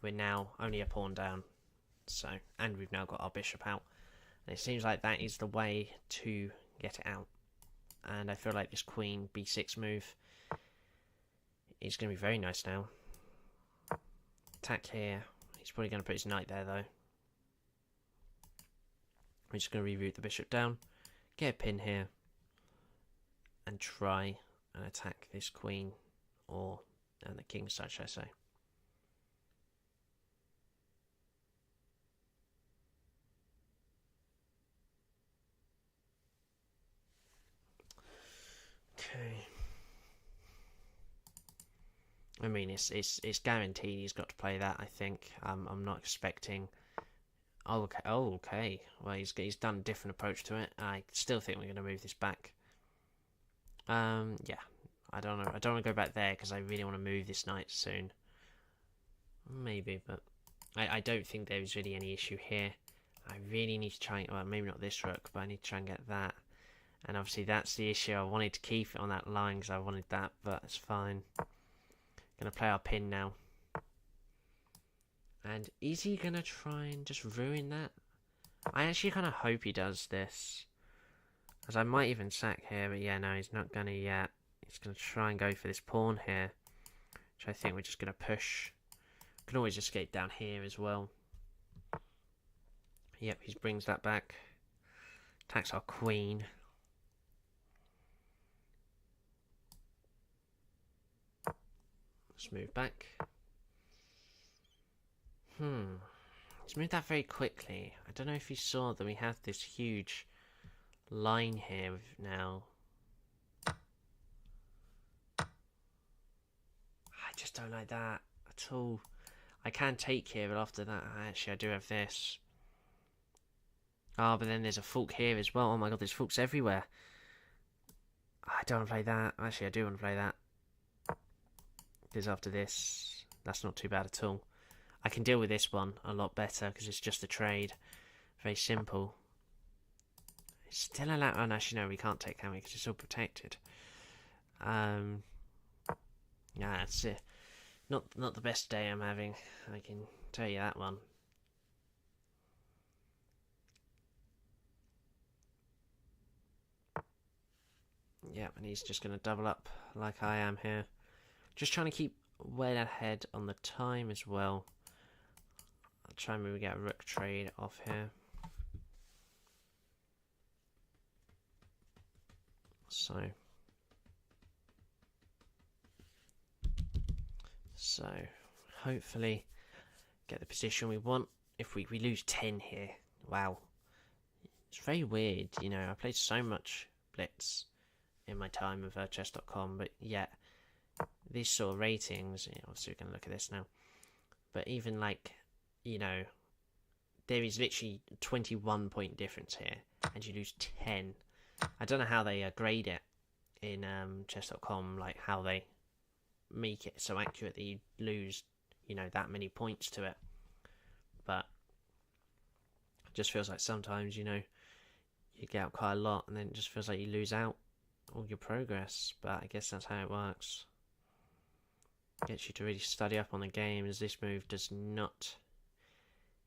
we're now only a pawn down. So, and we've now got our bishop out. And it seems like that is the way to get it out. And I feel like this queen b6 move is going to be very nice now. Attack here. He's probably going to put his knight there though. We're just going to reroute the bishop down, get a pin here, and try and attack this queen, or and the king's side, should I say. Okay. I mean, it's guaranteed he's got to play that, I think. I'm not expecting... Oh, okay. Oh, okay. Well, he's done a different approach to it. I still think we're going to move this back. Yeah. I don't know. I don't want to go back there because I really want to move this knight soon. Maybe, but I don't think there's really any issue here. I really need to try. Well, maybe not this rook, but I need to try and get that. And obviously that's the issue. I wanted to keep it on that line because I wanted that, but it's fine. Gonna play our pin now. And is he going to try and just ruin that? I actually kind of hope he does this. As I might even sack here, but yeah, no, he's not going to yet. He's going to try and go for this pawn here. Which I think we're just going to push. Can always escape down here as well. Yep, he brings that back. Attacks our queen. Let's move back. He's moved that very quickly. I don't know if you saw that we have this huge line here now. I just don't like that at all. I can take here, but after that, actually I do have this. Oh, but then there's a fork here as well. Oh my god, there's forks everywhere. I don't want to play that. Actually, I do want to play that. Because after this, that's not too bad at all. I can deal with this one a lot better because it's just a trade. Very simple. It's still allowed. Oh, no, actually, no, we can't take, can we? Because it's all protected. Yeah, that's it. Not the best day I'm having. I can tell you that one. Yeah, and he's just going to double up like I am here. Just trying to keep well ahead on the time as well. I'll try and maybe get a rook trade off here. So hopefully get the position we want. If we lose 10 here, wow. It's very weird, you know, I played so much Blitz in my time with chess.com, but yet these sort of ratings, you know, obviously we're going to look at this now, but even like, you know, there is literally 21 point difference here, and you lose 10. I don't know how they grade it in chess.com, like how they make it so accurate that you lose, you know, that many points to it. But it just feels like sometimes, you know, you get out quite a lot and then it just feels like you lose out all your progress. But I guess that's how it works. Gets you to really study up on the game, as this move does not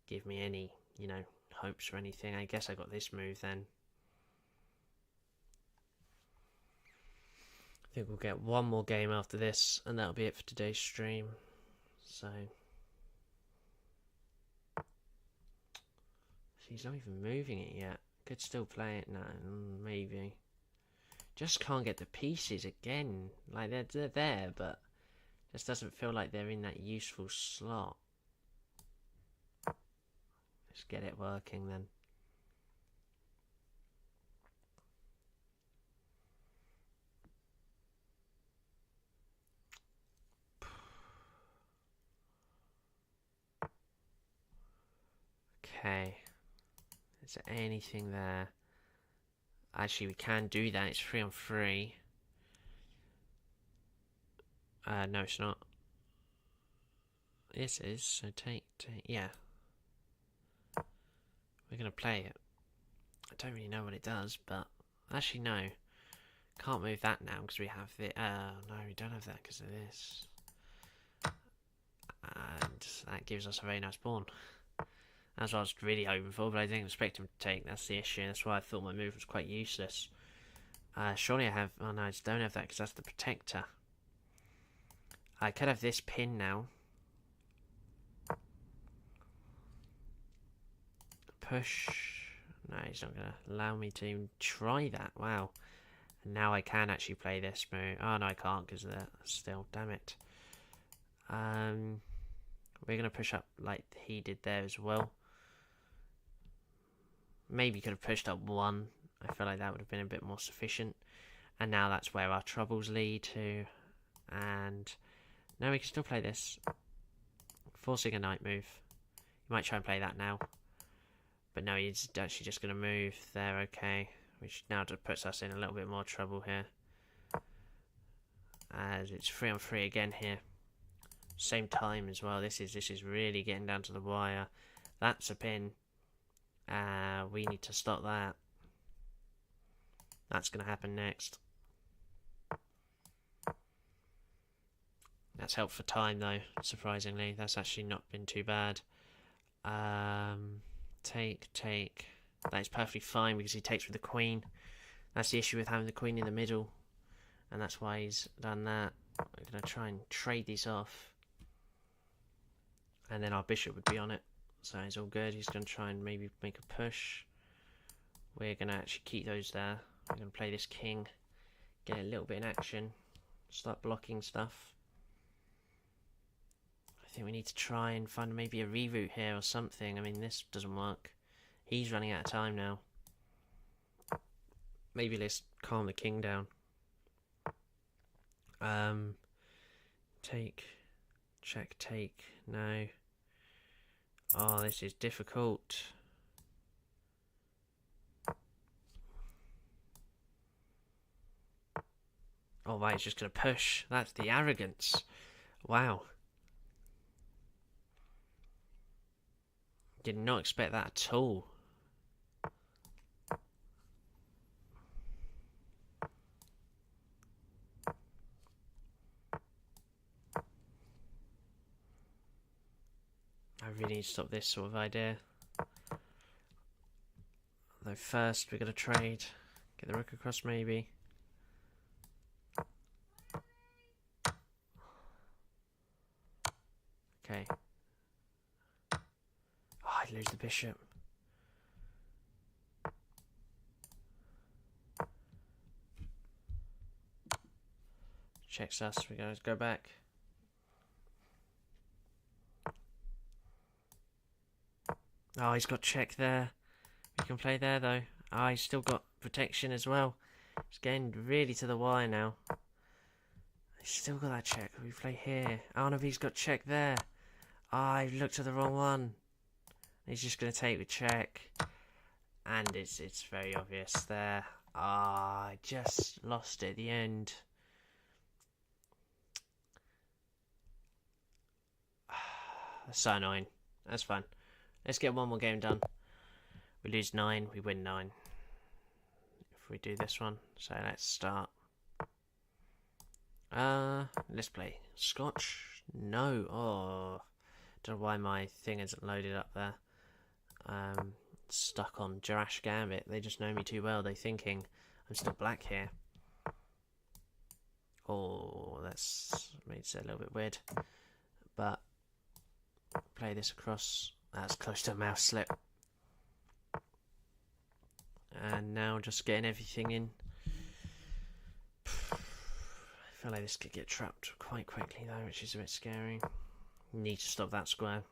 give me any, you know, hopes or anything. I guess I got this move then. I think we'll get one more game after this, and that'll be it for today's stream. So he's not even moving it yet. Could still play it now, maybe. Just can't get the pieces again. Like they're there, but just doesn't feel like they're in that useful slot. Let's get it working then. Okay. Is there anything there? Actually, we can do that. It's 3 on 3. No, it's not. Yes, it is. So take. Yeah. We're going to play it. I don't really know what it does, but actually, no. Can't move that now because we have the. No, we don't have that because of this. And that gives us a very nice pawn. That's what I was really hoping for, but I didn't expect him to take. That's the issue. That's why I thought my move was quite useless. Surely I have... Oh no, I just don't have that because that's the protector. I could have this pin now. Push. No, he's not going to allow me to even try that. Wow. And now I can actually play this move. Oh no, I can't because of that. Still, damn it. We're going to push up like he did there as well. Maybe could have pushed up 1. I feel like that would have been a bit more sufficient. And now that's where our troubles lead to. And now we can still play this. Forcing a knight move. You might try and play that now. But no, he's actually just going to move there, okay. Which now just puts us in a little bit more trouble here. As it's 3 on 3 again here. Same time as well. This is really getting down to the wire. That's a pin. We need to stop that. That's going to happen next. That's helped for time though, surprisingly. That's actually not been too bad. Take. That is perfectly fine because he takes with the queen. That's the issue with having the queen in the middle. And that's why he's done that. We're going to try and trade these off. And then our bishop would be on it. So it's all good. He's going to try and maybe make a push. We're going to actually keep those there. We're going to play this king. Get a little bit in action. Start blocking stuff. I think we need to try and find maybe a reroute here or something. I mean, this doesn't work. He's running out of time now. Maybe let's calm the king down. Take. Check, take. No. Oh, this is difficult. Oh, right, he's just going to push. That's the arrogance. Wow. Did not expect that at all. I really need to stop this sort of idea. Though first we're going to trade. Get the rook across maybe. Okay. Oh, I'd lose the bishop. Checks us. We're going to go back. Oh, he's got check there. We can play there though. Ah, he's still got protection as well. It's getting really to the wire now. He's still got that check. We play here. Oh no, he's got check there. Ah, I looked at the wrong one. He's just going to take the check. And it's very obvious there. Ah, I just lost it at the end. That's so annoying. That's fine. Let's get one more game done. We lose 9, we win 9. If we do this one. So let's start. Let's play Scotch. No. Oh, don't know why my thing isn't loaded up there. Stuck on Jerash Gambit. They just know me too well. They're thinking I'm still black here. Oh, that's made it a little bit weird. But play this across. That's close to a mouse slip. And now just getting everything in. I feel like this could get trapped quite quickly though, which is a bit scary. Need to stop that square.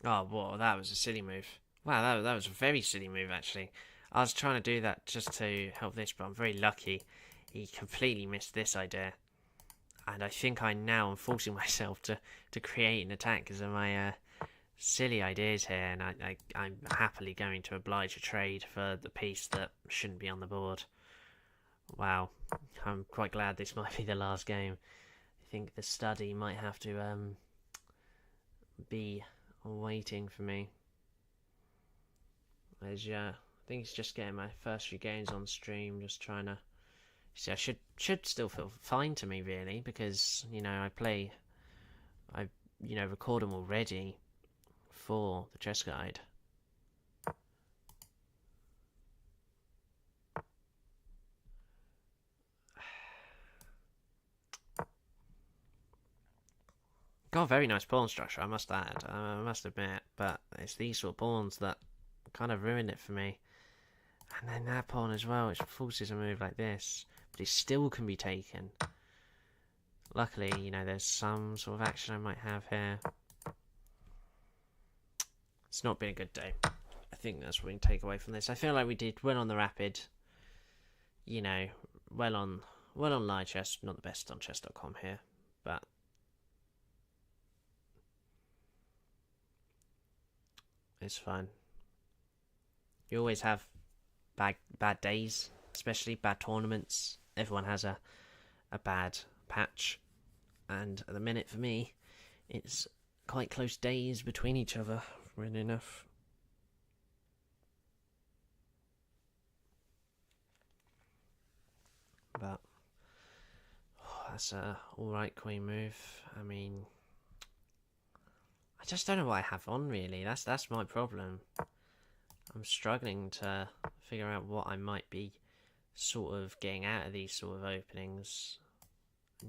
Oh, whoa, that was a silly move. Wow, that was a very silly move actually. I was trying to do that just to help this, but I'm very lucky. He completely missed this idea. And I think I now am forcing myself to create an attack because of my silly ideas here. And I'm happily going to oblige a trade for the piece that shouldn't be on the board. Wow. I'm quite glad this might be the last game. I think the study might have to be waiting for me. As I think it's just getting my first few games on stream, just trying to see. I should still feel fine to me really, because I record them already for the chess guide. Got a very nice pawn structure, I must add. I must admit, but it's these sort of pawns that kind of ruined it for me. And then that pawn as well, which forces a move like this, but it still can be taken. Luckily, there's some sort of action I might have here. It's not been a good day. I think that's what we can take away from this. I feel like we did well on the rapid. Well on live chess. Not the best on chess.com here, but it's fine. You always have bad days, especially bad tournaments. Everyone has a bad patch, and at the minute for me, it's quite close days between each other. Really enough. But that's a alright queen move. I mean, I just don't know what I have on really. That's my problem. I'm struggling to figure out what I might be sort of getting out of these sort of openings.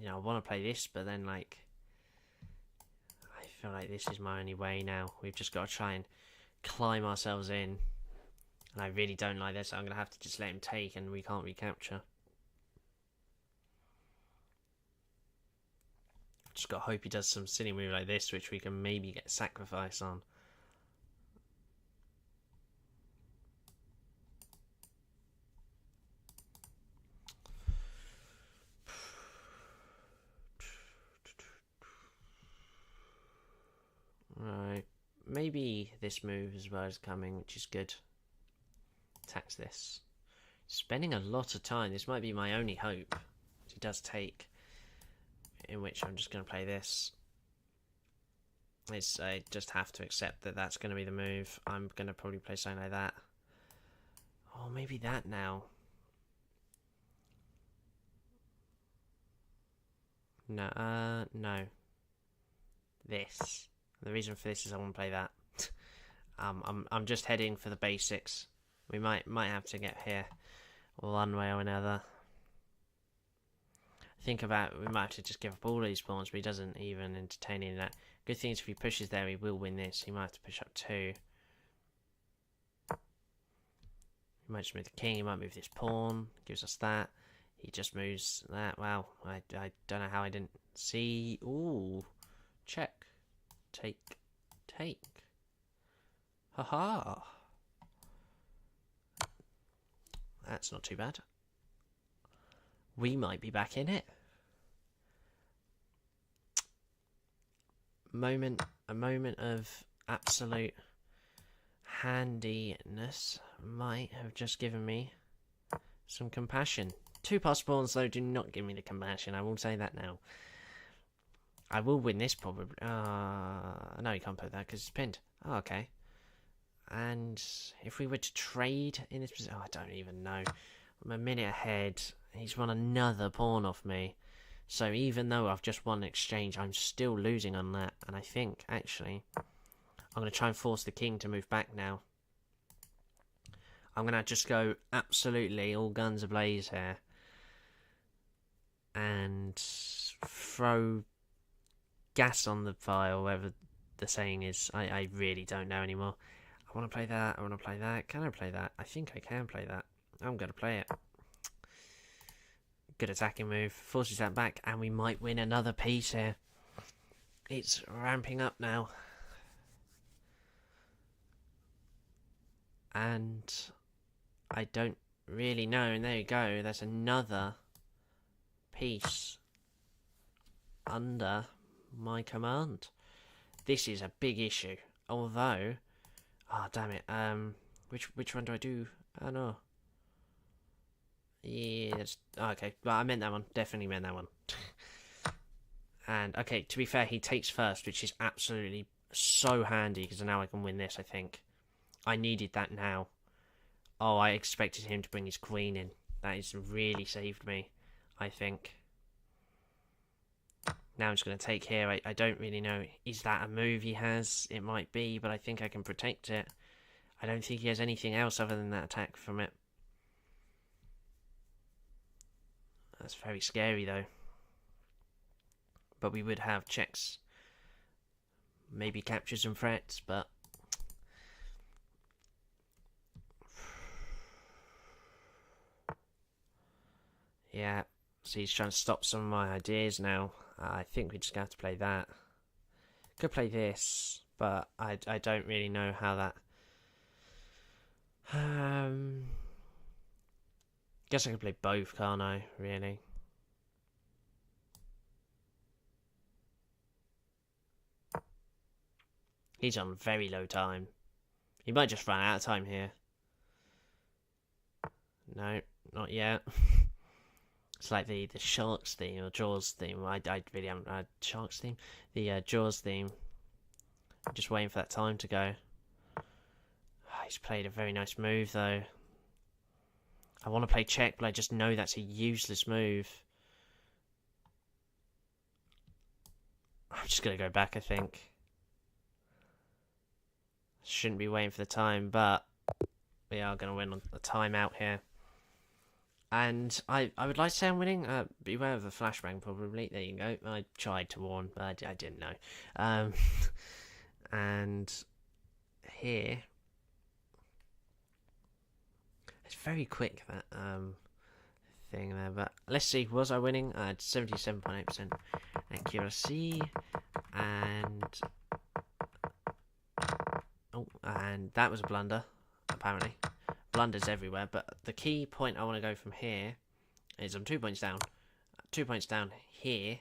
I want to play this, but then I feel like this is my only way now. We've just got to try and climb ourselves in. And I really don't like this. I'm going to have to just let him take and we can't recapture. Just got to hope he does some silly move like this, which we can maybe get sacrifice on. Right, maybe this move as well is coming, which is good. Attacks this. Spending a lot of time. This might be my only hope. He does take, in which I'm just going to play this. I just have to accept that that's going to be the move. I'm going to probably play something like that. Oh, maybe that now. No, no. This. The reason for this is I want to play that. I'm just heading for the basics. We might have to get here one way or another. Think about we might have to just give up all these pawns, but he doesn't even entertain any of that. Good thing is if he pushes there, he will win this. He might have to push up 2. He might just move the king. He might move this pawn. Gives us that. He just moves that. Wow, I don't know how I didn't see. Ooh, check. Take. Haha. That's not too bad. We might be back in it. A moment of absolute handiness might have just given me some compassion. 2 pass spawns though do not give me the compassion, I will say that now. I will win this probably. No, you can't put that because it's pinned. Oh, okay. And if we were to trade in this position, I don't even know. I'm a minute ahead. He's won another pawn off me. So even though I've just won an exchange, I'm still losing on that. And I think, actually, I'm going to try and force the king to move back now. I'm going to just go absolutely all guns ablaze here. And throw gas on the fire, whatever the saying is. I really don't know anymore. I want to play that. I want to play that. Can I play that? I think I can play that. I'm going to play it. Good attacking move. Forces that back. And we might win another piece here. It's ramping up now. And I don't really know. And there you go. That's another piece under my command. This is a big issue. Although... Oh, damn it. Which one do I do? Oh, no. Yeah, okay. Well, I meant that one. Definitely meant that one. And, okay, to be fair, he takes first, which is absolutely so handy, because now I can win this, I think. I needed that now. Oh, I expected him to bring his queen in. That has really saved me, I think. Now I'm just going to take here. I don't really know. Is that a move he has? It might be, but I think I can protect it. I don't think he has anything else other than that attack from it. That's very scary, though. But we would have checks. Maybe captures and threats, but... Yeah, so he's trying to stop some of my ideas now. I think we just have to play that. Could play this, but I don't really know how that... Guess I could play both, can't I, really? He's on very low time. He might just run out of time here. No, not yet. It's like the Sharks theme or Jaws theme. I really haven't had Sharks theme. The Jaws theme. I'm just waiting for that time to go. He's played a very nice move though. I want to play check, but I just know that's a useless move. I'm just going to go back, I think. Shouldn't be waiting for the time, but we are going to win on a timeout here. And I would like to say I'm winning. Beware of the flashbang, probably. There you go. I tried to warn, but I didn't know. And here, it's very quick, that thing there. But let's see. Was I winning? I had 77.8% accuracy, and and that was a blunder, apparently. Blunders everywhere, but the key point I want to go from here is I'm 2 points down. 2 points down here.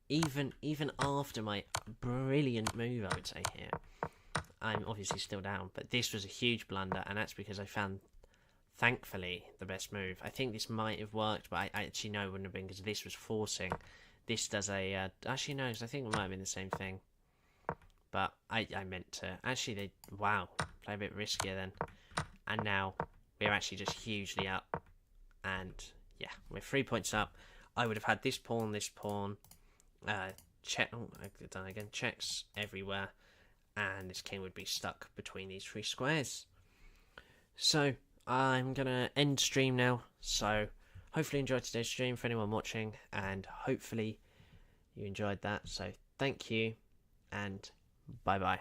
Even after my brilliant move, I would say here, I'm obviously still down. But this was a huge blunder, and that's because I found, thankfully, the best move. I think this might have worked, but I actually know it wouldn't have been, because this was forcing. This does a... actually, no, because I think it might have been the same thing. But I meant to... Actually, wow, play a bit riskier then. And now we're actually just hugely up. And yeah, we're 3 points up. I would have had this pawn, check. Oh, I've done it again. Checks everywhere. And this king would be stuck between these 3 squares. So I'm going to end stream now. So hopefully you enjoyed today's stream for anyone watching. And hopefully you enjoyed that. So thank you. And bye bye.